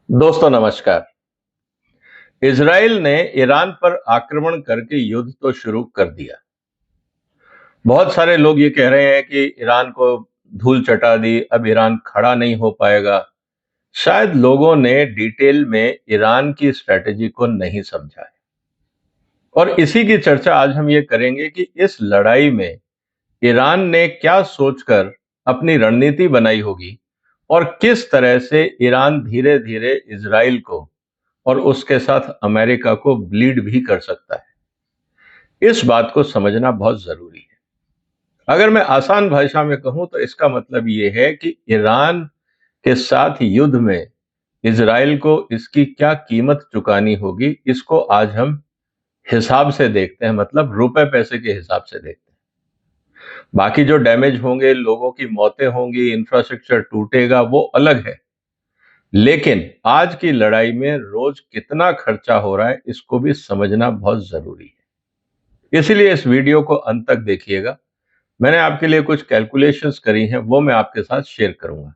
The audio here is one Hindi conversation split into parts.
दोस्तों नमस्कार। इजराइल ने ईरान पर आक्रमण करके युद्ध तो शुरू कर दिया। बहुत सारे लोग ये कह रहे हैं कि ईरान को धूल चटा दी, अब ईरान खड़ा नहीं हो पाएगा। शायद लोगों ने डिटेल में ईरान की स्ट्रेटेजी को नहीं समझा है। और इसी की चर्चा आज हम ये करेंगे कि इस लड़ाई में ईरान ने क्या सोचकर अपनी रणनीति बनाई होगी और किस तरह से ईरान धीरे-धीरे इजराइल को और उसके साथ अमेरिका को ब्लीड भी कर सकता है। इस बात को समझना बहुत जरूरी है। अगर मैं आसान भाषा में कहूं तो इसका मतलब यह है कि ईरान के साथ युद्ध में इजराइल को इसकी क्या कीमत चुकानी होगी, इसको आज हम हिसाब से देखते हैं, मतलब रुपए पैसे के हिसाब से देखते हैं। बाकी जो डैमेज होंगे, लोगों की मौतें होंगी, इंफ्रास्ट्रक्चर टूटेगा, वो अलग है। लेकिन आज की लड़ाई में रोज कितना खर्चा हो रहा है, इसको भी समझना बहुत जरूरी है। इसीलिए इस वीडियो को अंत तक देखिएगा। मैंने आपके लिए कुछ कैलकुलेशंस करी हैं, वो मैं आपके साथ शेयर करूंगा।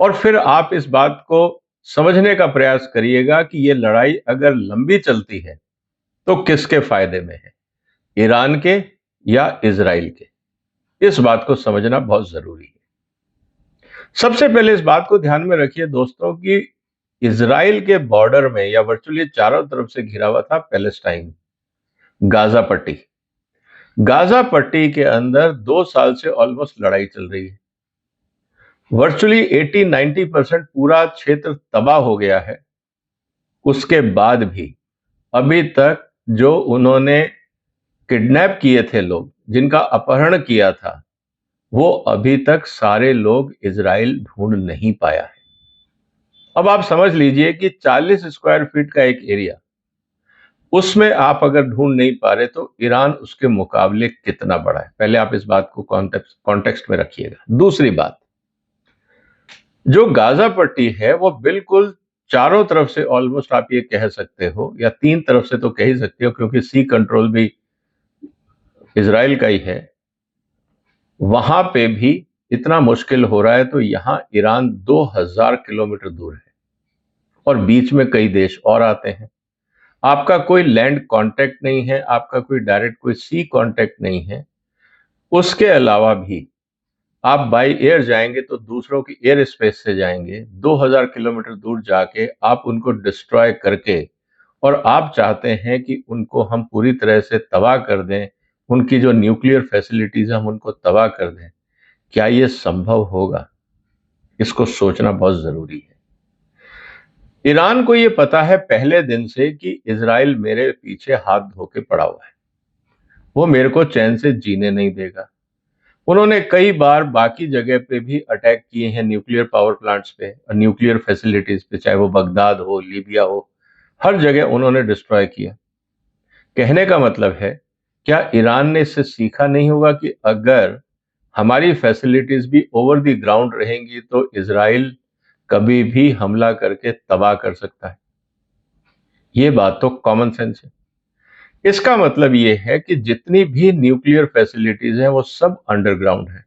और फिर आप इस बात को समझने का प्रयास करिएगा कि ये लड़ाई अगर लंबी चलती है तो किसके फायदे में है, ईरान के या इजराइल के। इस बात को समझना बहुत जरूरी है। सबसे पहले इस बात को ध्यान में रखिए दोस्तों कि इजराइल के बॉर्डर में या वर्चुअली चारों तरफ से घिरा हुआ था पैलेस्टाइन, गाजा पट्टी। गाजा पट्टी के अंदर 2 साल से ऑलमोस्ट लड़ाई चल रही है। वर्चुअली 80-90% पूरा क्षेत्र तबाह हो गया है। उसके बाद भी अभी तक जो उन्होंने किडनैप किए थे लोग, जिनका अपहरण किया था, वो अभी तक सारे लोग इजराइल ढूंढ नहीं पाया है। अब आप समझ लीजिए कि 40 स्क्वायर फीट का एक एरिया, उसमें आप अगर ढूंढ नहीं पा रहे तो ईरान उसके मुकाबले कितना बड़ा है। पहले आप इस बात को कॉन्टेक्स्ट में रखिएगा। दूसरी बात, जो गाजा पट्टी है वो बिल्कुल चारों तरफ से ऑलमोस्ट आप ये कह सकते हो, या तीन तरफ से तो कह ही सकते हो क्योंकि सी कंट्रोल भी इजराइल का ही है, वहां पे भी इतना मुश्किल हो रहा है। तो यहां ईरान 2000 किलोमीटर दूर है और बीच में कई देश और आते हैं। आपका कोई लैंड कांटेक्ट नहीं है, आपका कोई डायरेक्ट कोई सी कांटेक्ट नहीं है। उसके अलावा भी आप बाय एयर जाएंगे तो दूसरों की एयर स्पेस से जाएंगे, 2000 किलोमीटर दूर जाके आप उनको डिस्ट्रॉय करके, और आप चाहते हैं कि उनको हम पूरी तरह से तबाह कर दें, उनकी जो न्यूक्लियर फैसिलिटीज है हम उनको तबाह कर दें। क्या ये संभव होगा? इसको सोचना बहुत जरूरी है। ईरान को ये पता है पहले दिन से कि इजराइल मेरे पीछे हाथ धो के पड़ा हुआ है, वो मेरे को चैन से जीने नहीं देगा। उन्होंने कई बार बाकी जगह पे भी अटैक किए हैं, न्यूक्लियर पावर प्लांट्स पे और न्यूक्लियर फैसिलिटीज पे, चाहे वो बगदाद हो, लीबिया हो, हर जगह उन्होंने डिस्ट्रॉय किया। कहने का मतलब है, क्या ईरान ने इससे सीखा नहीं होगा कि अगर हमारी फैसिलिटीज भी ओवर द ग्राउंड रहेंगी तो इजराइल कभी भी हमला करके तबाह कर सकता है? ये बात तो कॉमन सेंस है। इसका मतलब ये है कि जितनी भी न्यूक्लियर फैसिलिटीज हैं वो सब अंडरग्राउंड है।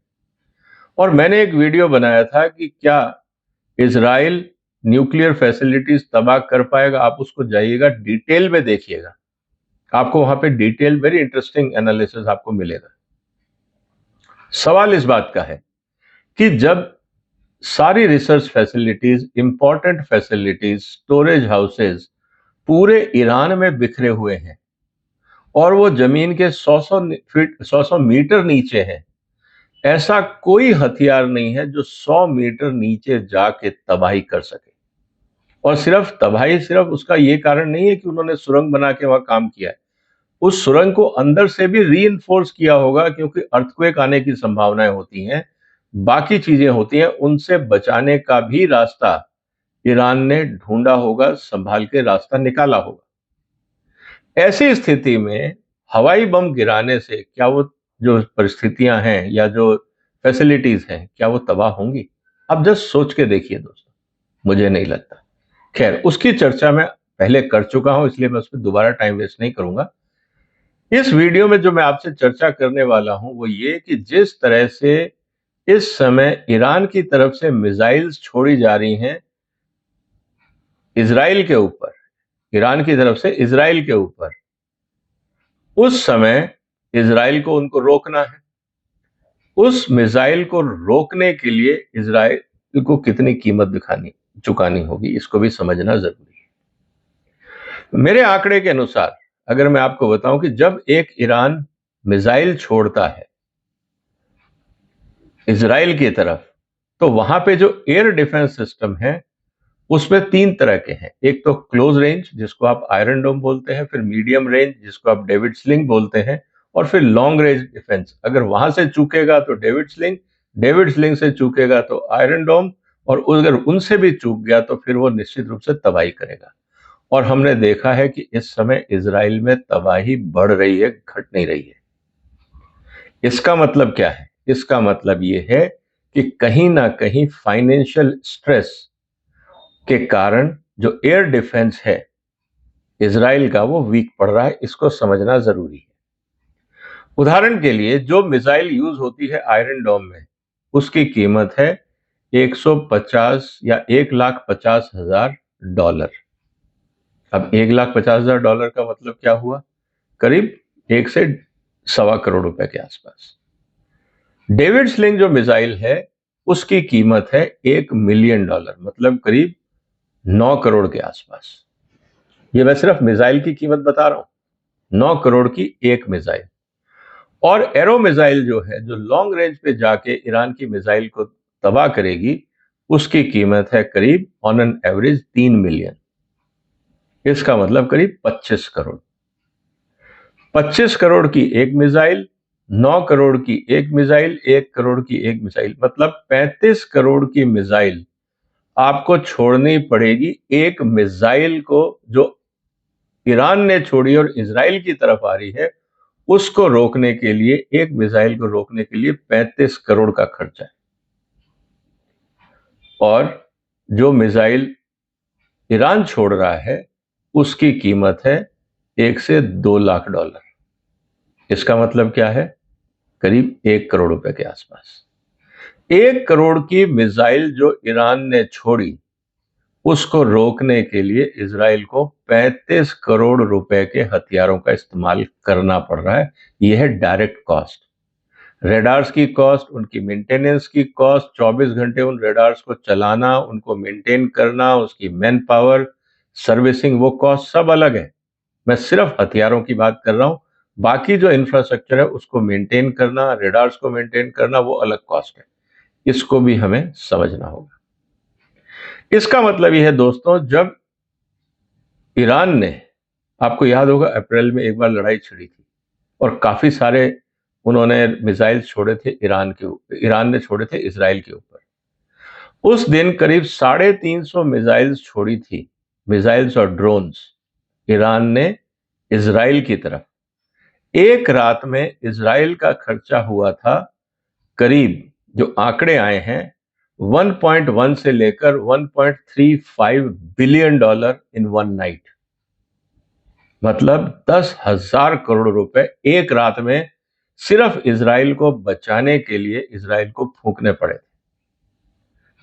और मैंने एक वीडियो बनाया था कि क्या इजराइल न्यूक्लियर फैसिलिटीज तबाह कर पाएगा। आप उसको जाइएगा, डिटेल में देखिएगा, आपको वहां पे डिटेल वेरी इंटरेस्टिंग एनालिसिस आपको मिलेगा। सवाल इस बात का है कि जब सारी research facilities, important facilities, storage houses पूरे ईरान में बिखरे हुए हैं और वो जमीन के 100-100 फीट, 100-100 मीटर नीचे है, ऐसा कोई हथियार नहीं है जो 100 मीटर नीचे जाके तबाही कर सके। और सिर्फ तबाही, सिर्फ उसका ये कारण नहीं है कि उन्होंने सुरंग बना के वहां काम किया है। उस सुरंग को अंदर से भी रीइंफोर्स किया होगा क्योंकि अर्थक्वेक आने की संभावनाएं होती हैं, बाकी चीजें होती हैं, उनसे बचाने का भी रास्ता ईरान ने ढूंढा होगा, संभाल के रास्ता निकाला होगा। ऐसी स्थिति में हवाई बम गिराने से क्या वो जो परिस्थितियां हैं या जो फैसिलिटीज हैं, क्या वो तबाह होंगी? अब जस्ट सोच के देखिए दोस्तों, मुझे नहीं लगता। खैर, उसकी चर्चा मैं पहले कर चुका हूं, इसलिए मैं उस पर दोबारा टाइम वेस्ट नहीं करूंगा। इस वीडियो में जो मैं आपसे चर्चा करने वाला हूं वो ये कि जिस तरह से इस समय ईरान की तरफ से मिसाइल्स छोड़ी जा रही हैं, इजराइल के ऊपर, ईरान की तरफ से इजराइल के ऊपर, उस समय इजराइल को उनको रोकना है। उस मिसाइल को रोकने के लिए इजराइल को कितनी कीमत चुकानी होगी, इसको भी समझना जरूरी है। मेरे आंकड़े के अनुसार अगर मैं आपको बताऊं कि जब एक ईरान मिसाइल छोड़ता है इजराइल की तरफ, तो वहां पे जो एयर डिफेंस सिस्टम है उसमें 3 तरह के हैं। एक तो क्लोज रेंज जिसको आप आयरन डोम बोलते हैं, फिर मीडियम रेंज जिसको आप डेविड स्लिंग बोलते हैं, और फिर लॉन्ग रेंज डिफेंस। अगर वहां से चूकेगा तो डेविड स्लिंग से चूकेगा तो आयरन डोम, और अगर उनसे भी चूक गया तो फिर वो निश्चित रूप से तबाही करेगा। और हमने देखा है कि इस समय इजराइल में तबाही बढ़ रही है, घट नहीं रही है। इसका मतलब क्या है? इसका मतलब ये है कि कहीं ना कहीं फाइनेंशियल स्ट्रेस के कारण जो एयर डिफेंस है इजराइल का वो वीक पड़ रहा है। इसको समझना जरूरी है। उदाहरण के लिए जो मिसाइल यूज होती है आयरन डोम में, उसकी कीमत है 150 या $1,50,000। अब $1,50,000 का मतलब क्या हुआ? करीब 1 से सवा करोड़ रुपए के आसपास। डेविड स्लिंग जो मिसाइल है उसकी कीमत है $1 मिलियन, मतलब करीब 9 करोड़ के आसपास। ये मैं सिर्फ मिसाइल की कीमत बता रहा हूं, 9 करोड़ की एक मिसाइल। और एरो मिसाइल जो है, जो लॉन्ग रेंज पे जाके ईरान की मिसाइल को तबाह करेगी, उसकी कीमत है करीब ऑन एन एवरेज 3 मिलियन। इसका मतलब करीब 25 करोड़। 25 करोड़ की एक मिसाइल, 9 करोड़ की एक मिसाइल, 1 करोड़ की एक मिसाइल, मतलब 35 करोड़ की मिसाइल आपको छोड़नी पड़ेगी एक मिसाइल को जो ईरान ने छोड़ी और इजराइल की तरफ आ रही है, उसको रोकने के लिए, एक मिसाइल को रोकने के लिए 35 करोड़ का खर्चा है। और जो मिसाइल ईरान छोड़ रहा है उसकी कीमत है $1 से 2 लाख। इसका मतलब क्या है? करीब 1 करोड़ रुपए के आसपास। 1 करोड़ की मिसाइल जो ईरान ने छोड़ी, उसको रोकने के लिए इजराइल को 35 करोड़ रुपए के हथियारों का इस्तेमाल करना पड़ रहा है। यह है डायरेक्ट कॉस्ट। रेडार्स की कॉस्ट, उनकी मेंटेनेंस की कॉस्ट, 24 घंटे उन रेडार्स को चलाना, उनको मेंटेन करना, उसकी मैन पावर, सर्विसिंग, वो कॉस्ट सब अलग है। मैं सिर्फ हथियारों की बात कर रहा हूं। बाकी जो इंफ्रास्ट्रक्चर है उसको मेंटेन करना, रेडार्स को मेंटेन करना, वो अलग कॉस्ट है। इसको भी हमें समझना होगा। इसका मतलब यह है दोस्तों, जब ईरान ने, आपको याद होगा अप्रैल में एक बार लड़ाई छिड़ी थी और काफी सारे उन्होंने मिसाइल छोड़े थे ईरान ने छोड़े थे इजराइल के ऊपर। उस दिन करीब 350 मिसाइल्स छोड़ी थी, मिसाइल्स और ड्रोन्स ईरान ने इजराइल की तरफ। एक रात में इजराइल का खर्चा हुआ था करीब, जो आंकड़े आए हैं, 1.1 से लेकर $1.35 बिलियन इन वन नाइट। मतलब 10,000 करोड़ रुपए एक रात में सिर्फ इजराइल को बचाने के लिए इजराइल को फूंकने पड़े थे।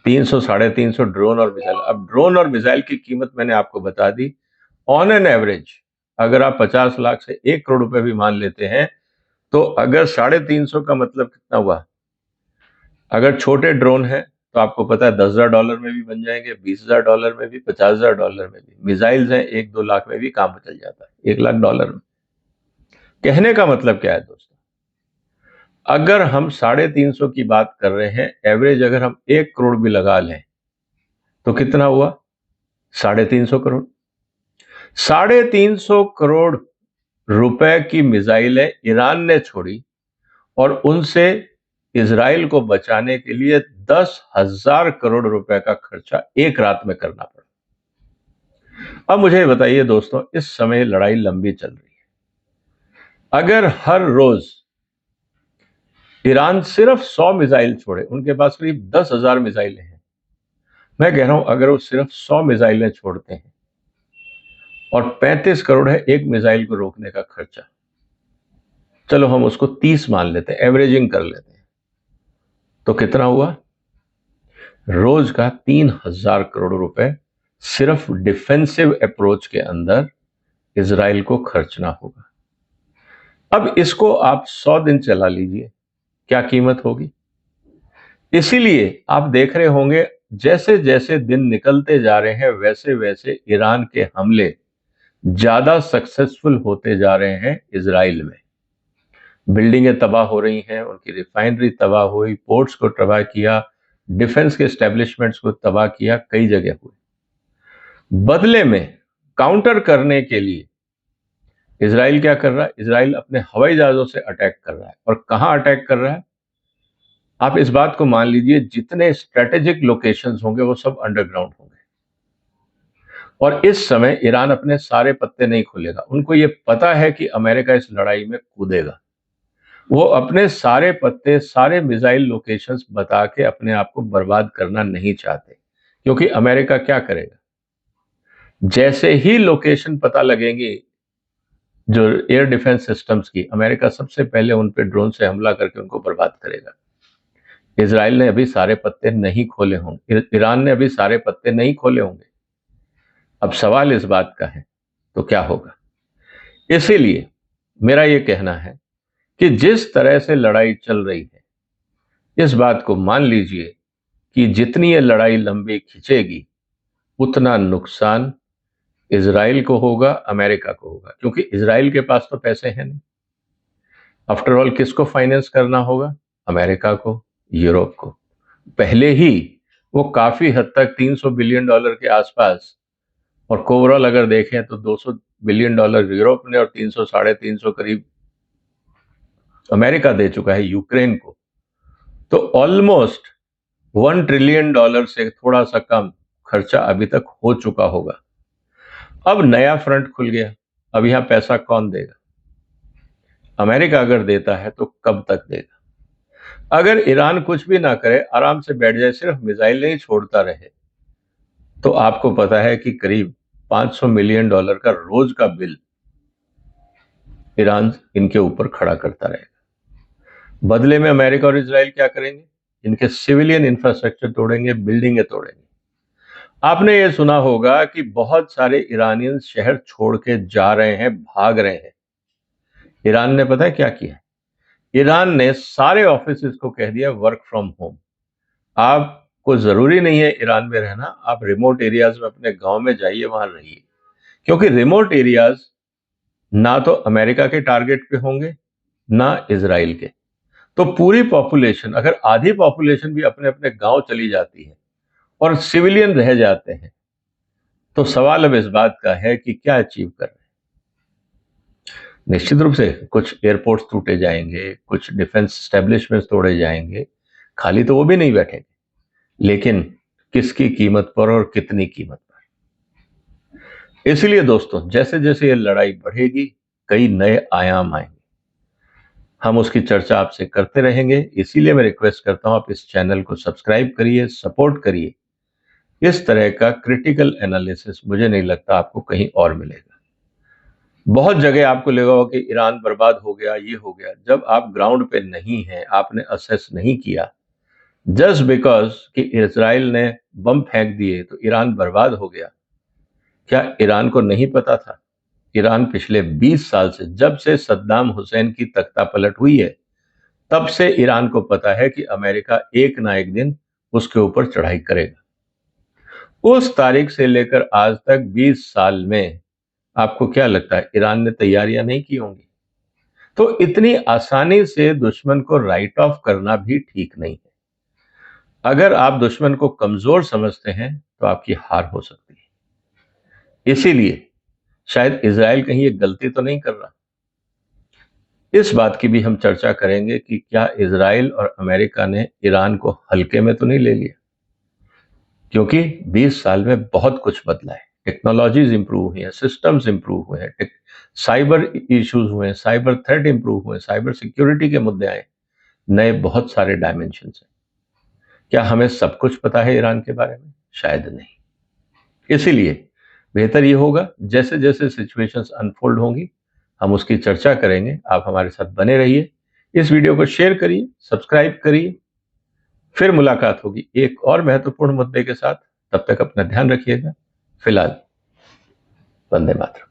300 350 ड्रोन और मिसाइल। अब ड्रोन और मिसाइल की कीमत मैंने आपको बता दी। ऑन एन एवरेज अगर आप 50 लाख से 1 करोड़ रुपए भी मान लेते हैं, तो अगर 350 का मतलब कितना हुआ? अगर छोटे ड्रोन है तो आपको पता है $10,000 में भी बन जाएंगे, $20,000 में भी, $50,000 में भी। मिसाइल्स हैं 1-2 लाख में भी काम चल जाता है, $1,00,000 में। कहने का मतलब क्या है दोस्तों? अगर हम 350 की बात कर रहे हैं, एवरेज अगर हम 1 करोड़ भी लगा लें तो कितना हुआ? 350 करोड़। 350 करोड़ रुपए की मिसाइलें ईरान ने छोड़ी और उनसे इजराइल को बचाने के लिए 10,000 करोड़ रुपए का खर्चा एक रात में करना पड़ा। अब मुझे बताइए दोस्तों, इस समय लड़ाई लंबी चल रही है। अगर हर रोज ईरान सिर्फ 100 मिसाइल छोड़े, उनके पास करीब 10,000 मिसाइलें हैं, मैं कह रहा हूं अगर वो सिर्फ 100 मिसाइलें छोड़ते हैं और 35 करोड़ है एक मिसाइल को रोकने का खर्चा, चलो हम उसको 30 मान लेते हैं, एवरेजिंग कर लेते हैं, तो कितना हुआ? रोज का 3,000 करोड़ रुपए सिर्फ डिफेंसिव अप्रोच के अंदर इजराइल को खर्चना होगा। अब इसको आप 100 दिन चला लीजिए, क्या कीमत होगी। इसीलिए आप देख रहे होंगे जैसे जैसे दिन निकलते जा रहे हैं वैसे वैसे ईरान के हमले ज्यादा सक्सेसफुल होते जा रहे हैं इजराइल में। बिल्डिंगें तबाह हो रही हैं, उनकी रिफाइनरी तबाह हुई, पोर्ट्स को तबाह किया, डिफेंस के एस्टेब्लिशमेंट्स को तबाह किया, कई जगह हुए। बदले में काउंटर करने के लिए इजराइल क्या कर रहा है? इजराइल अपने हवाई जहाजों से अटैक कर रहा है। और कहां अटैक कर रहा है? आप इस बात को मान लीजिए, जितने स्ट्रेटेजिक लोकेशंस होंगे वो सब अंडरग्राउंड होंगे। और इस समय ईरान अपने सारे पत्ते नहीं खोलेगा। उनको ये पता है कि अमेरिका इस लड़ाई में कूदेगा। वो अपने सारे पत्ते, सारे मिसाइल लोकेशंस बता के अपने आप को बर्बाद करना नहीं चाहते। क्योंकि अमेरिका क्या करेगा, जैसे ही लोकेशन पता लगेंगे जो एयर डिफेंस सिस्टम्स की, अमेरिका सबसे पहले उन पे ड्रोन से हमला करके उनको बर्बाद करेगा। इजराइल ने अभी सारे पत्ते नहीं खोले होंगे, ईरान ने अभी सारे पत्ते नहीं खोले होंगे। अब सवाल इस बात का है तो क्या होगा। इसीलिए मेरा यह कहना है कि जिस तरह से लड़ाई चल रही है, इस बात को मान लीजिए कि जितनी ये लड़ाई लंबी खिंचेगी उतना नुकसान इजराइल को होगा, अमेरिका को होगा। क्योंकि इजराइल के पास तो पैसे हैं नहीं। आफ्टर ऑल किसको फाइनेंस करना होगा? अमेरिका को, यूरोप को। पहले ही वो काफी हद तक $300 बिलियन के आसपास, और ओवरऑल अगर देखें तो $200 बिलियन यूरोप ने और 300 साढ़े 300 करीब अमेरिका दे चुका है यूक्रेन को। तो ऑलमोस्ट $1 ट्रिलियन से थोड़ा सा कम खर्चा अभी तक हो चुका होगा। अब नया फ्रंट खुल गया। अब यहां पैसा कौन देगा? अमेरिका अगर देता है तो कब तक देगा? अगर ईरान कुछ भी ना करे, आराम से बैठ जाए, सिर्फ मिसाइल नहीं छोड़ता रहे, तो आपको पता है कि करीब $500 मिलियन का रोज का बिल ईरान इनके ऊपर खड़ा करता रहेगा। बदले में अमेरिका और इजराइल क्या करेंगे? इनके सिविलियन इंफ्रास्ट्रक्चर तोड़ेंगे, बिल्डिंगें तोड़ेंगे। आपने ये सुना होगा कि बहुत सारे ईरानियंस शहर छोड़ के जा रहे हैं, भाग रहे हैं। ईरान ने पता है क्या किया? ईरान ने सारे ऑफिसेज को कह दिया वर्क फ्रॉम होम। आपको जरूरी नहीं है ईरान में रहना, आप रिमोट एरियाज में अपने गांव में जाइए, वहां रहिए। क्योंकि रिमोट एरियाज ना तो अमेरिका के टारगेट पे होंगे ना इजराइल के। तो पूरी पॉपुलेशन, अगर आधी पॉपुलेशन भी अपने अपने गांव चली जाती है और सिविलियन रह जाते हैं, तो सवाल अब इस बात का है कि क्या अचीव कर रहे हैं। निश्चित रूप से कुछ एयरपोर्ट्स टूटे जाएंगे, कुछ डिफेंस स्टैब्लिशमेंट्स तोड़े जाएंगे, खाली तो वो भी नहीं बैठेंगे। लेकिन किसकी कीमत पर और कितनी कीमत पर? इसलिए दोस्तों, जैसे जैसे ये लड़ाई बढ़ेगी कई नए आयाम आएंगे। हम उसकी चर्चा आपसे करते रहेंगे। इसीलिए मैं रिक्वेस्ट करता हूं आप इस चैनल को सब्सक्राइब करिए, सपोर्ट करिए। इस तरह का क्रिटिकल एनालिसिस मुझे नहीं लगता आपको कहीं और मिलेगा। बहुत जगह आपको लगा होगा कि ईरान बर्बाद हो गया, ये हो गया। जब आप ग्राउंड पे नहीं हैं, आपने असेस नहीं किया, जस्ट बिकॉज कि इजराइल ने बम फेंक दिए तो ईरान बर्बाद हो गया, क्या ईरान को नहीं पता था? ईरान पिछले 20 साल से, जब से सद्दाम हुसैन की तख्तापलट हुई है, तब से ईरान को पता है कि अमेरिका एक ना एक दिन उसके ऊपर चढ़ाई करेगा। उस तारीख से लेकर आज तक 20 साल में आपको क्या लगता है ईरान ने तैयारियां नहीं की होंगी? तो इतनी आसानी से दुश्मन को राइट ऑफ करना भी ठीक नहीं है। अगर आप दुश्मन को कमजोर समझते हैं तो आपकी हार हो सकती है। इसीलिए शायद इजराइल कहीं ये गलती तो नहीं कर रहा। इस बात की भी हम चर्चा करेंगे कि क्या इजराइल और अमेरिका ने ईरान को हल्के में तो नहीं ले लिया। क्योंकि 20 साल में बहुत कुछ बदला है। टेक्नोलॉजीज इंप्रूव हुई हैं, सिस्टम्स इंप्रूव हुए हैं, साइबर इश्यूज हुए हैं, साइबर थ्रेट इंप्रूव हुए हैं, साइबर सिक्योरिटी के मुद्दे आए, नए बहुत सारे डायमेंशन हैं। क्या हमें सब कुछ पता है ईरान के बारे में? शायद नहीं। इसीलिए बेहतर ये होगा जैसे जैसे सिचुएशंस अनफोल्ड होंगी हम उसकी चर्चा करेंगे। आप हमारे साथ बने रहिए, इस वीडियो को शेयर करिए, सब्सक्राइब करिए। फिर मुलाकात होगी एक और महत्वपूर्ण मुद्दे के साथ। तब तक अपना ध्यान रखिएगा। फिलहाल वंदे मातरम।